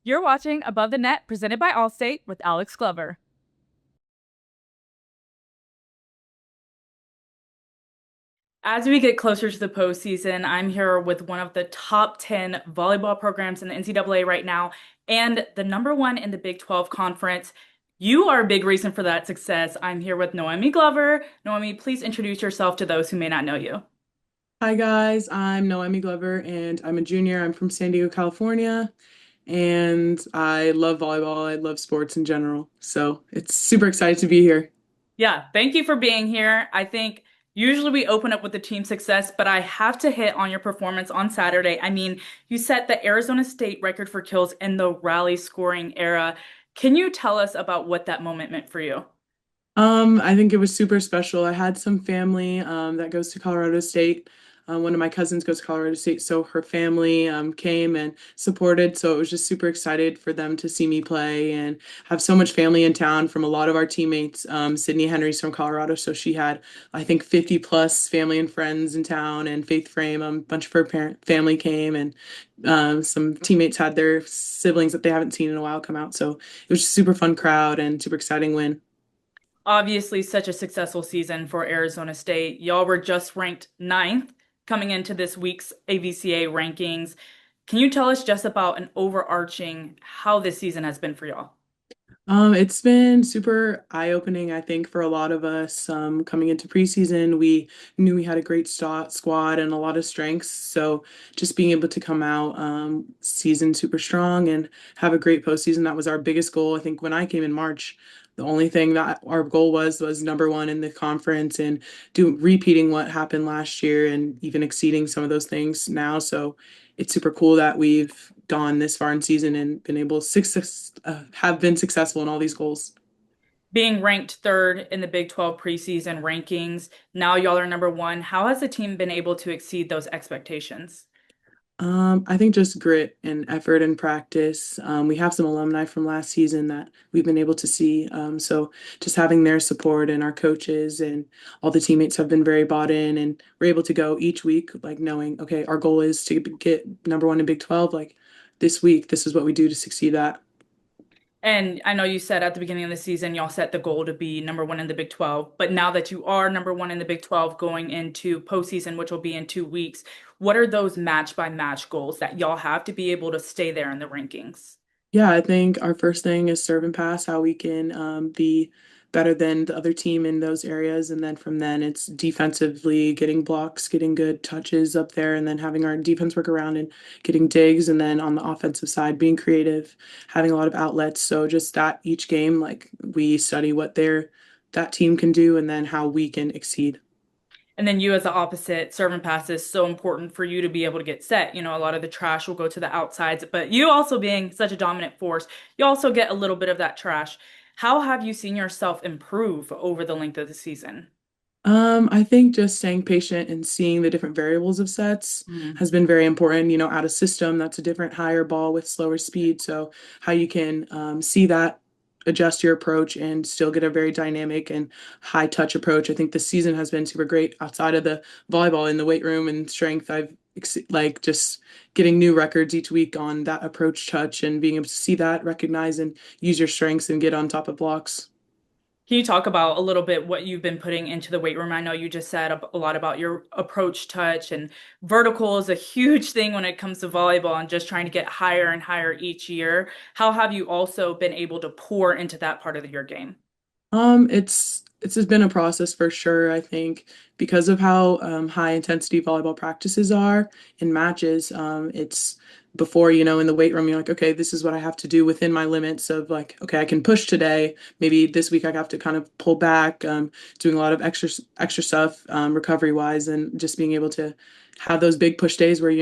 You're watching Above the Net, presented by Allstate with Alex Glover. As we get closer to the postseason, I'm here with one of the top 10 volleyball programs in the NCAA right now and the number one in the Big 12 conference. You are a big reason for that success. I'm here with Noemie Glover. Noemie, please introduce yourself to those who may not know you. Hi guys, I'm Noemie Glover and I'm a junior. I'm from San Diego, California, and I love volleyball. I love sports in general. So it's super excited to be here. Yeah, thank you for being here. I think usually we open up with the team success, but I have to hit on your performance on Saturday. I mean, you set the Arizona State record for kills in the rally scoring era. Can you tell us about what that moment meant for you? I think it was super special. I had some family that goes to Colorado State. One of my cousins goes to Colorado State, so her family came and supported. So it was just super excited for them to see me play and have so much family in town from a lot of our teammates. Sydney Henry's from Colorado, so she had, I think, 50 plus family and friends in town. And Faith Frame, a bunch of her family came, and some teammates had their siblings that they haven't seen in a while come out. So it was just a super fun crowd and super exciting win. Obviously, such a successful season for Arizona State. Y'all were just ranked ninth coming into this week's AVCA rankings. Can you tell us just about an overarching how this season has been for y'all? It's been super eye-opening, I think, for a lot of us. Coming into preseason, we knew we had a great squad and a lot of strengths. So just being able to come out season super strong and have a great postseason, that was our biggest goal. I think when I came in March, the only thing that our goal was number one in the conference and do repeating what happened last year and even exceeding some of those things now. So it's super cool that we've gone this far in season and been able to have been successful in all these goals. Being ranked third in the Big 12 preseason rankings, now y'all are number one. How has the team been able to exceed those expectations? I think just grit and effort and practice. We have some alumni from last season that we've been able to see. So just having their support and our coaches and all the teammates have been very bought in, and we're able to go each week, like knowing, okay, our goal is to get number one in Big 12. Like this week, this is what we do to succeed at. And I know you said at the beginning of the season, y'all set the goal to be number one in the Big 12. But now that you are number one in the Big 12 going into postseason, which will be in 2 weeks, what are those match by match goals that y'all have to be able to stay there in the rankings? Yeah, I think our first thing is serve and pass, how we can be better than the other team in those areas. And then from then, it's defensively getting blocks, getting good touches up there, and then having our defense work around and getting digs. And then on the offensive side, being creative, having a lot of outlets. So just that each game, like we study what that team can do and then how we can exceed. And then you as the opposite, serve and pass is so important for you to be able to get set. A lot of the trash will go to the outsides, but you also being such a dominant force, you also get a little bit of that trash. How have you seen yourself improve over the length of the season? I think just staying patient and seeing the different variables of sets Mm. has been very important. Out of system, that's a different higher ball with slower speed. So how you can see that, adjust your approach, and still get a very dynamic and high touch approach. I think this season has been super great outside of the volleyball in the weight room and strength. Like just getting new records each week on that approach touch and being able to see that, recognize and use your strengths and get on top of blocks. Can you talk about a little bit what you've been putting into the weight room? I know you just said a lot about your approach touch and vertical is a huge thing when it comes to volleyball and just trying to get higher and higher each year. How have you also been able to pour into that part of your game? It's just been a process for sure. I think because of how high intensity volleyball practices are in matches, it's before, in the weight room, you're like, okay, this is what I have to do within my limits of like, okay, I can push today. Maybe this week I have to kind of pull back, doing a lot of extra stuff, recovery wise, and just being able to have those big push days where,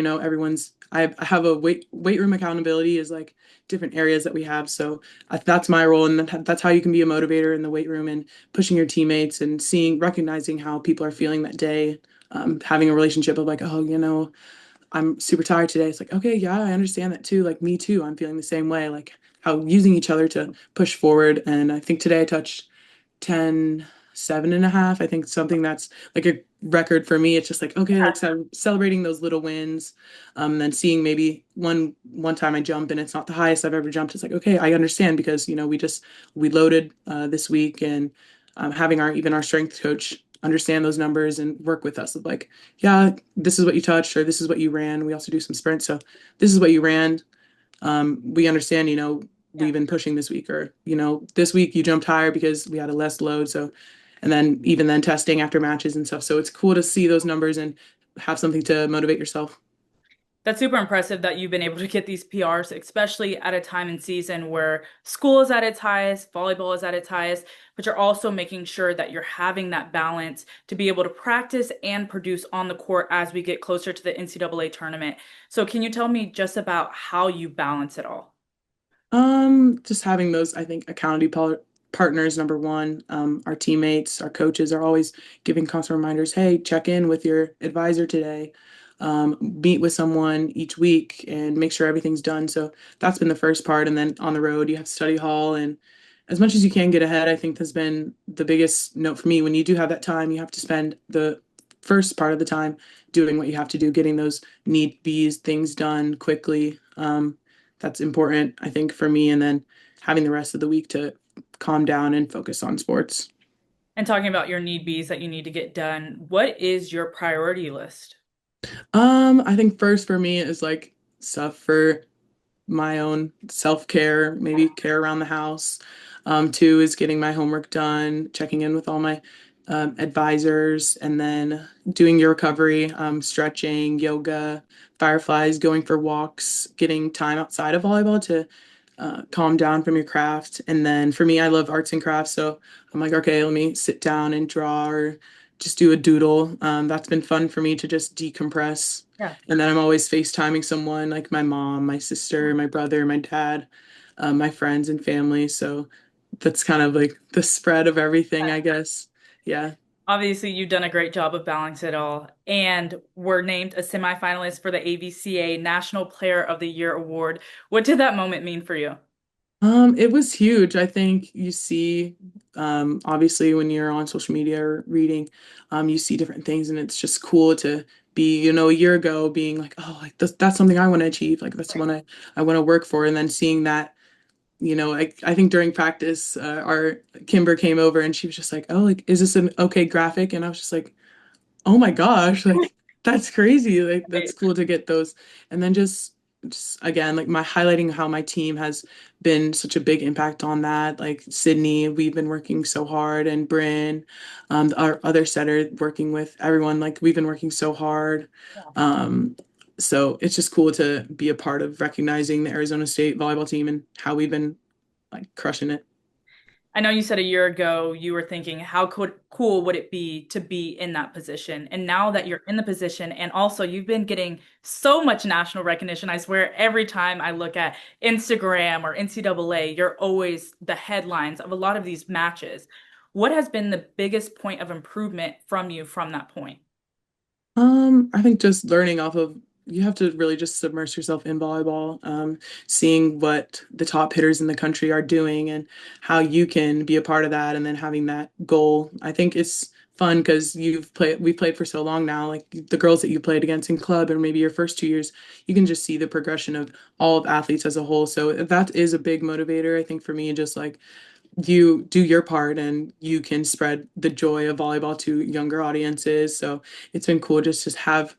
I have a weight room accountability is like different areas that we have. So that's my role, and that's how you can be a motivator in the weight room and pushing your teammates and recognizing how people are feeling that day. Having a relationship of like, oh, I'm super tired today. It's like, okay, yeah, I understand that too. Like me too. I'm feeling the same way. Like how using each other to push forward. And I think today I touched 10. 7.5. I think something that's like a record for me. It's just like, okay, like celebrating those little wins. Then seeing maybe one time I jump and it's not the highest I've ever jumped. It's like, okay, I understand because, we loaded this week and having our strength coach understand those numbers and work with us of like, yeah, this is what you touched or this is what you ran. We also do some sprints. So this is what you ran. We understand, Yeah. we've been pushing this week, or, this week you jumped higher because we had a less load. So, and then even then testing after matches and stuff. So it's cool to see those numbers and have something to motivate yourself. That's super impressive that you've been able to get these PRs, especially at a time in season where school is at its highest, volleyball is at its highest, but you're also making sure that you're having that balance to be able to practice and produce on the court as we get closer to the NCAA tournament. So, can you tell me just about how you balance it all? Just having those, I think, partners, number one. Our teammates, our coaches are always giving constant reminders, hey, check in with your advisor today. Meet with someone each week and make sure everything's done. So that's been the first part. And then on the road, you have study hall and as much as you can get ahead, I think has been the biggest note for me. When you do have that time, you have to spend the first part of the time doing what you have to do, getting those need bees things done quickly. That's important, I think, for me. And then having the rest of the week to calm down and focus on sports. And talking about your need bees that you need to get done, what is your priority list? I think first for me is like stuff for my own self-care, maybe care around the house. Two is getting my homework done, checking in with all my advisors, and then doing your recovery, stretching, yoga, fireflies, going for walks, getting time outside of volleyball to calm down from your craft. And then for me, I love arts and crafts. So I'm like, okay, let me sit down and draw or just do a doodle. That's been fun for me to just decompress. Yeah. And then I'm always FaceTiming someone like my mom, my sister, my brother, my dad, my friends and family. So that's kind of like the spread of everything, I guess. Yeah. Obviously, you've done a great job of balancing it all, and were named a semifinalist for the AVCA National Player of the Year Award. What did that moment mean for you? It was huge. I think you see, obviously when you're on social media or reading, you see different things and it's just cool to be, a year ago being like, oh, like that's something I want to achieve. Like that's the Right. one I want to work for. And then seeing that, I think during practice, our Kimber came over and she was just like, oh, like, is this an okay graphic? And I was just like, oh my gosh, like that's crazy. Like that's Right. cool to get those. And then just again, like my highlighting how my team has been such a big impact on that. Like Sydney, we've been working so hard and Bryn, our other setter working with everyone, like we've been working so hard. Yeah. Um, so it's just cool to be a part of recognizing the Arizona State volleyball team and how we've been like crushing it. I know you said a year ago you were thinking, how cool would it be to be in that position? And now that you're in the position, and also you've been getting so much national recognition, I swear every time I look at Instagram or NCAA, you're always the headlines of a lot of these matches. What has been the biggest point of improvement from you from that point? I think just learning off of you have to really just submerge yourself in volleyball, seeing what the top hitters in the country are doing and how you can be a part of that, and then having that goal. I think it's fun because we've played for so long now, like the girls that you played against in club, or maybe your first 2 years, you can just see the progression of all of athletes as a whole. So that is a big motivator, I think, for me, just like you do your part and you can spread the joy of volleyball to younger audiences. So it's been cool just to have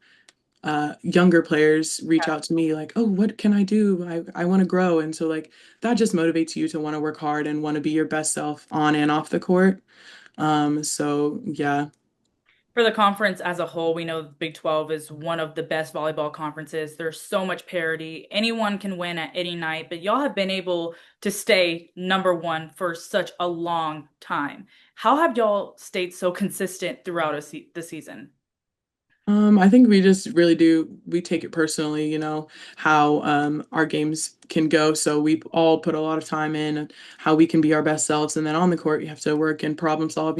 younger players reach out to me like, oh, what can I do? I want to grow. And so like that just motivates you to want to work hard and want to be your best self on and off the court. So yeah. For the conference as a whole, we know the Big 12 is one of the best volleyball conferences. There's so much parity. Anyone can win at any night, but y'all have been able to stay number one for such a long time. How have y'all stayed so consistent throughout the season? I think we just really we take it personally, how our games can go. So we all put a lot of time in and how we can be our best selves. And then on the court, you have to work and problem solve.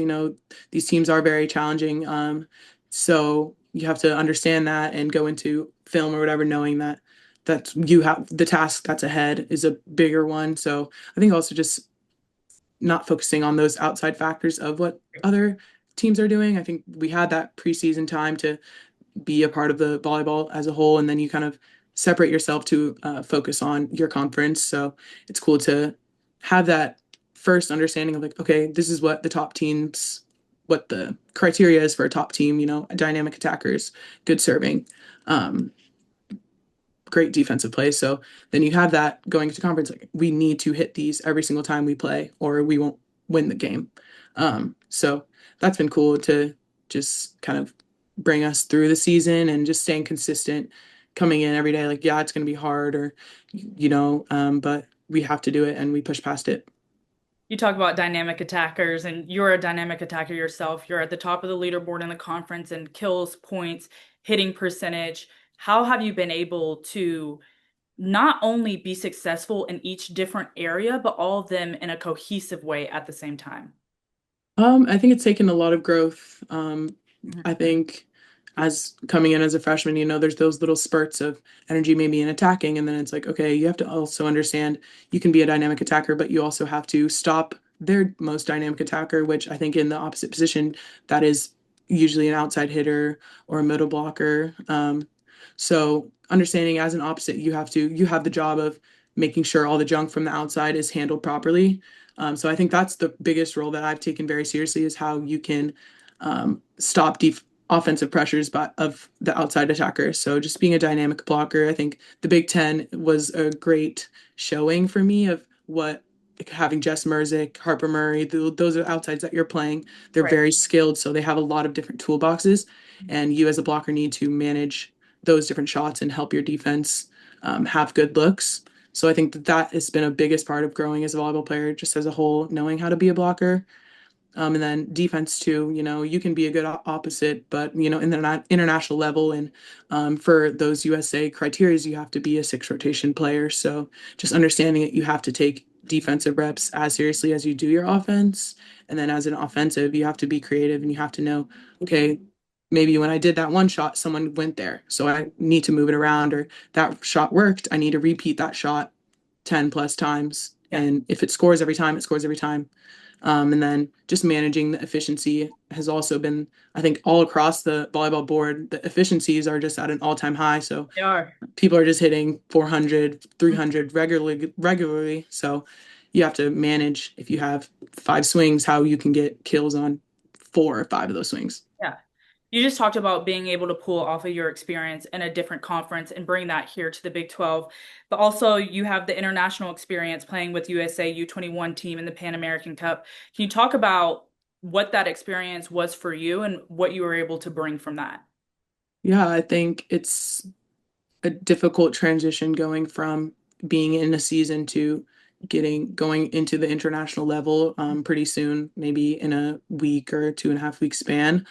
These teams are very challenging. So you have to understand that and go into film or whatever, knowing that you have the task that's ahead is a bigger one. So I think also just not focusing on those outside factors of what other teams are doing. I think we had that preseason time to be a part of the volleyball as a whole, and then you kind of separate yourself to focus on your conference. So it's cool to have that first understanding of like, okay, this is what the top teams, what the criteria is for a top team, dynamic attackers, good serving, um, great defensive play. So then you have that going into conference, like we need to hit these every single time we play or we won't win the game. So that's been cool to just kind of bring us through the season and just staying consistent coming in every day. Like, yeah, it's going to be hard or, but we have to do it and we push past it. You talk about dynamic attackers, and you're a dynamic attacker yourself. You're at the top of the leaderboard in the conference in kills, points, hitting percentage. How have you been able to not only be successful in each different area, but all of them in a cohesive way at the same time? I think it's taken a lot of growth. Mhm. I think as coming in as a freshman, there's those little spurts of energy maybe in attacking, and then it's like, okay, you have to also understand you can be a dynamic attacker, but you also have to stop their most dynamic attacker, which I think in the opposite position, that is usually an outside hitter or a middle blocker. So understanding as an opposite, you have the job of making sure all the junk from the outside is handled properly. So I think that's the biggest role that I've taken very seriously is how you can stop offensive pressures of the outside attacker. So just being a dynamic blocker, I think the Big Ten was a great showing for me of what having Jess Merzick, Harper Murray, those are outsides that you're playing. They're Right. very skilled, so they have a lot of different toolboxes, and you as a blocker need to manage those different shots and help your defense have good looks. So I think that has been a biggest part of growing as a volleyball player, just as a whole, knowing how to be a blocker. And then defense too, you can be a good opposite, but in the international level and for those USA criteria, you have to be a six rotation player. So just understanding that you have to take defensive reps as seriously as you do your offense. And then as an offensive, you have to be creative and you have to know, okay, maybe when I did that one shot, someone went there. So I need to move it around, or that shot worked. I need to repeat that shot 10 plus times. Yeah. And if it scores every time, it scores every time. And then just managing the efficiency has also been, I think, all across the volleyball board, the efficiencies are just at an all-time high. So They are. people are just hitting 400, 300 regularly. So you have to manage if you have five swings, how you can get kills on four or five of those swings. Yeah. You just talked about being able to pull off of your experience in a different conference and bring that here to the Big 12. But also, you have the international experience playing with USA U21 team in the Pan American Cup. Can you talk about what that experience was for you and what you were able to bring from that? Yeah, I think it's a difficult transition going from being in a season to getting going into the international level pretty soon, maybe in a week or 2.5 week span.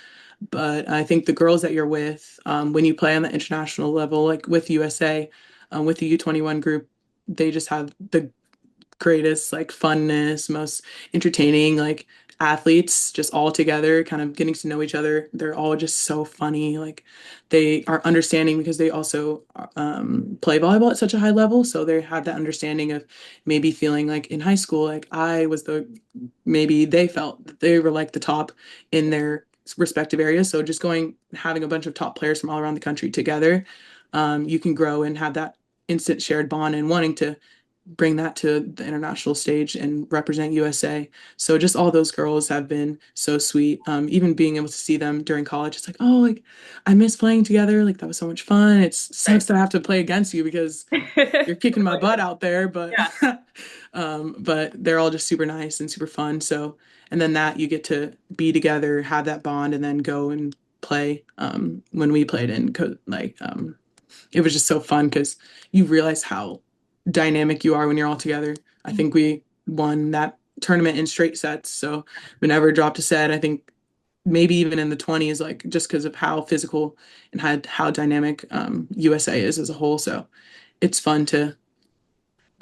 But I think the girls that you're with, when you play on the international level, like with USA, with the U21 group, they just have the greatest like funness, most entertaining like athletes just all together, kind of getting to know each other. They're all just so funny. Like they are understanding because they also play volleyball at such a high level. So they have that understanding of maybe feeling like in high school, like I was maybe they felt that they were like the top in their respective areas. So just having a bunch of top players from all around the country together, you can grow and have that instant shared bond and wanting to bring that to the international stage and represent USA. So just all those girls have been so sweet. Even being able to see them during college, it's like, oh, like I miss playing together. Like that was so much fun. It Right. sucks that I have to play against you because you're kicking my butt out there, but Yeah. but they're all just super nice and super fun. So and then that you get to be together, have that bond, and then go and play. When we played it was just so fun because you realize how dynamic you are when you're all together. I think we won that tournament in straight sets, so we never dropped a set. I think maybe even in the 20s, like just because of how physical and how dynamic USA is as a whole. So it's fun to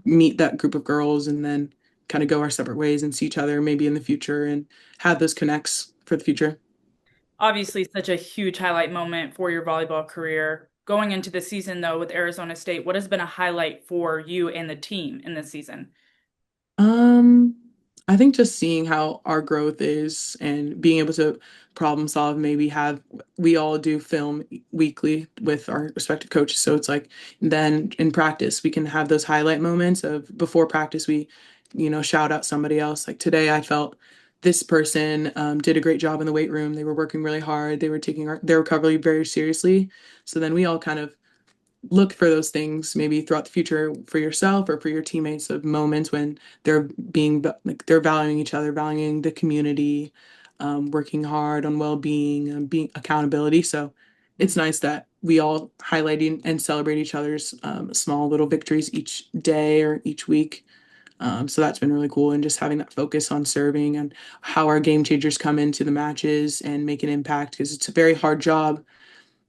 meet that group of girls and then kind of go our separate ways and see each other maybe in the future and have those connects for the future. Obviously, such a huge highlight moment for your volleyball career. Going into the season, though, with Arizona State, what has been a highlight for you and the team in this season? Um, I think just seeing how our growth is and being able to problem solve, maybe have we all do film weekly with our respective coaches. So it's like then in practice, we can have those highlight moments of before practice, shout out somebody else. Like today, I felt this person did a great job in the weight room. They were working really hard. They were taking their recovery very seriously. So then we all kind of look for those things maybe throughout the future for yourself or for your teammates of moments when they're being like they're valuing each other, valuing the community, working hard on well-being, being accountability. So it's nice that we all highlighting and celebrate each other's small little victories each day or each week. So that's been really cool, and just having that focus on serving and how our game changers come into the matches and make an impact because it's a very hard job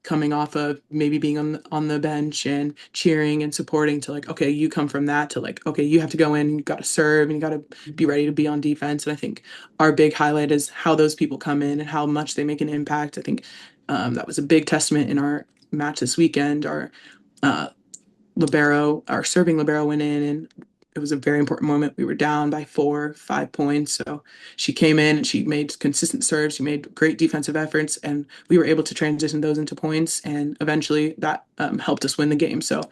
coming off of maybe being on the bench and cheering and supporting to like, okay, you come from that to like, okay, you have to go in, you got to serve and you got to be ready to be on defense. And I think our big highlight is how those people come in and how much they make an impact. I think that was a big testament in our match this weekend. Uh, our serving libero went in and it was a very important moment. We were down by 4, 5 points. So she came in and she made consistent serves. She made great defensive efforts and we were able to transition those into points. And eventually that helped us win the game. So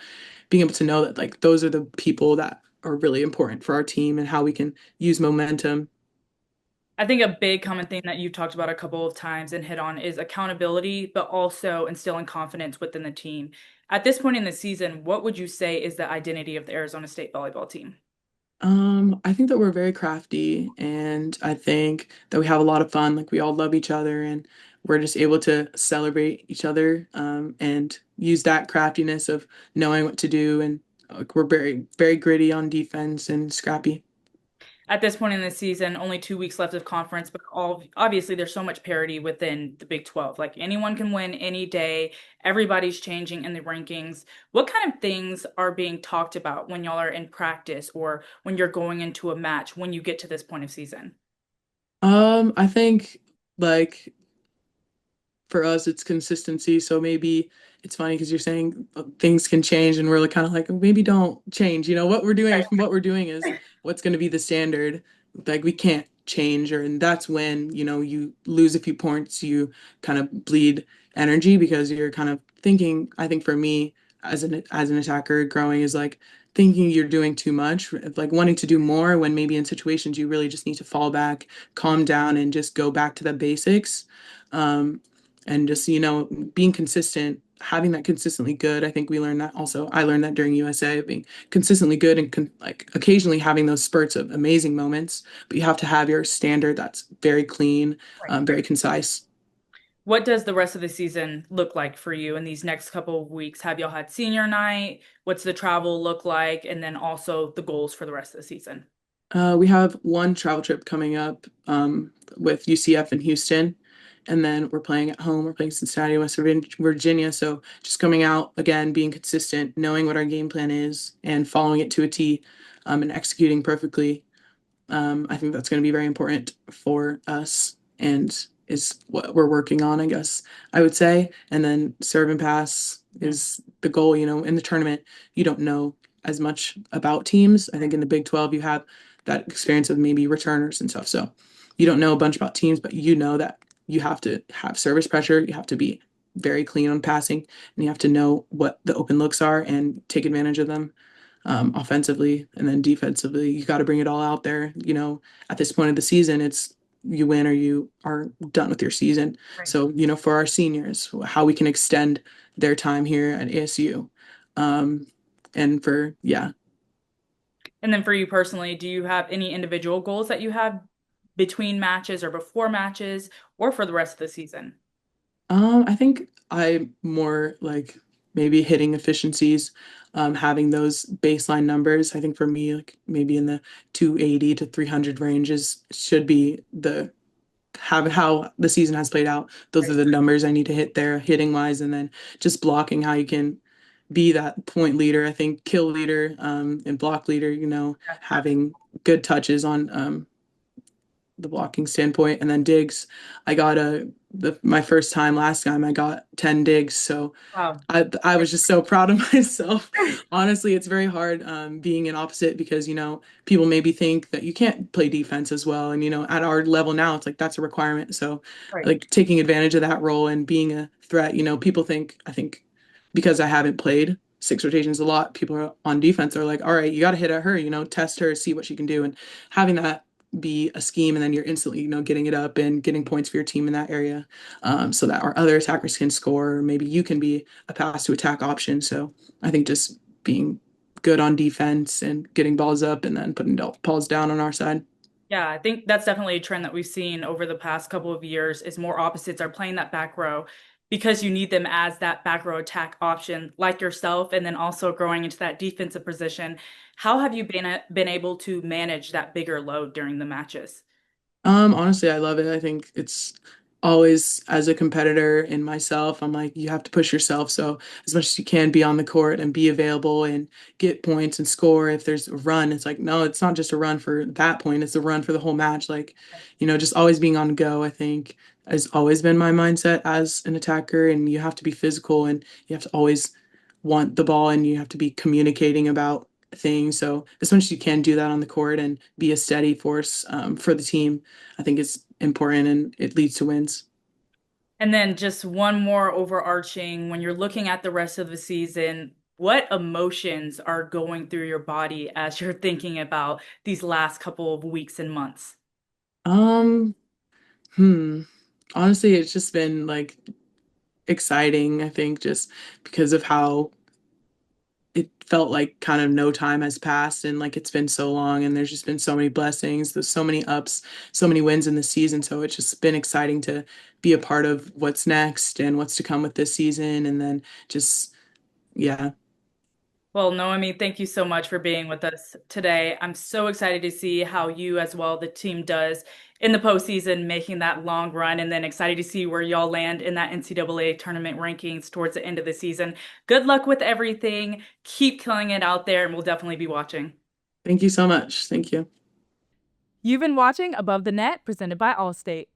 being able to know that like those are the people that are really important for our team and how we can use momentum. I think a big common thing that you've talked about a couple of times and hit on is accountability, but also instilling confidence within the team. At this point in the season, what would you say is the identity of the Arizona State volleyball team? I think that we're very crafty and I think that we have a lot of fun. Like we all love each other and we're just able to celebrate each other and use that craftiness of knowing what to do. And like, we're very, very gritty on defense and scrappy. At this point in the season, only 2 weeks left of conference, but all obviously there's so much parity within the Big 12. Like anyone can win any day. Everybody's changing in the rankings. What kind of things are being talked about when y'all are in practice or when you're going into a match when you get to this point of season? I think like for us it's consistency. So maybe it's funny because you're saying things can change and we're like kind of like maybe don't change. What we're doing is what's going to be the standard. Like we can't change or and that's when, you lose a few points, you kind of bleed energy because you're kind of thinking, I think for me as an attacker growing is like thinking you're doing too much, like wanting to do more when maybe in situations you really just need to fall back, calm down and just go back to the basics. Um, and just being consistent, having that consistently good. I think we learned that also. I learned that during USA, being consistently good and like occasionally having those spurts of amazing moments, but you have to have your standard that's very clean, very concise. What does the rest of the season look like for you in these next couple of weeks? Have y'all had senior night? What's the travel look like? And then also the goals for the rest of the season. We have one travel trip coming up with UCF in Houston, and then we're playing at home. We're playing Cincinnati, Virginia. So just coming out again, being consistent, knowing what our game plan is, and following it to a T, and executing perfectly. I think that's going to be very important for us and is what we're working on, I guess I would say. And then serve and pass Mhm. is the goal. In the tournament, you don't know as much about teams. I think in the Big 12, you have that experience of maybe returners and stuff. So you don't know a bunch about teams, but you know that you have to have service pressure. You have to be very clean on passing, and you have to know what the open looks are and take advantage of them offensively and then defensively. You got to bring it all out there. At this point of the season, it's you win or you are done with your season. Right. So, for our seniors, how we can extend their time here at ASU. Um, and yeah. And then for you personally, do you have any individual goals that you have between matches or before matches or for the rest of the season? I think I more like maybe hitting efficiencies, having those baseline numbers. I think for me, like maybe in the 280 to 300 ranges should be the have how the season has played out. Those are the numbers I need to hit there, hitting wise, and then just blocking how you can be that point leader. I think kill leader, and block leader. Having good touches on the blocking standpoint, and then digs. I got a my first time last time I got 10 digs. So Wow. I was just so proud of myself. Honestly, it's very hard being an opposite because, people maybe think that you can't play defense as well. And, at our level now, it's like that's a requirement. So, Right. like taking advantage of that role and being a threat, people think, I think because I haven't played six rotations a lot, people are on defense are like, all right, you got to hit at her, test her, see what she can do. And having that be a scheme and then you're instantly, getting it up and getting points for your team in that area so that our other attackers can score. Or maybe you can be a pass to attack option. So I think just being good on defense and getting balls up and then putting balls down on our side. Yeah, I think that's definitely a trend that we've seen over the past couple of years is more opposites are playing that back row because you need them as that back row attack option like yourself and then also growing into that defensive position. How have you been able to manage that bigger load during the matches? Honestly, I love it. I think it's always as a competitor in myself, I'm like, you have to push yourself. So as much as you can be on the court and be available and get points and score. If there's a run, it's like, no, it's not just a run for that point, it's a run for the whole match. Like, just always being on go, I think has always been my mindset as an attacker. And you have to be physical and you have to always want the ball and you have to be communicating about things. So as much as you can do that on the court and be a steady force for the team, I think it's important and it leads to wins. And then just one more overarching, when you're looking at the rest of the season, what emotions are going through your body as you're thinking about these last couple of weeks and months? Um, hmm. Honestly, it's just been like exciting, I think, just because of how it felt like kind of no time has passed and like it's been so long and there's just been so many blessings, there's so many ups, so many wins in the season. So it's just been exciting to be a part of what's next and what's to come with this season. And then just, yeah. Well, Noemi, thank you so much for being with us today. I'm so excited to see how you, as well, the team does in the postseason, making that long run, and then excited to see where y'all land in that NCAA tournament rankings towards the end of the season. Good luck with everything. Keep killing it out there, and we'll definitely be watching. Thank you so much. Thank you. You've been watching Above the Net, presented by Allstate.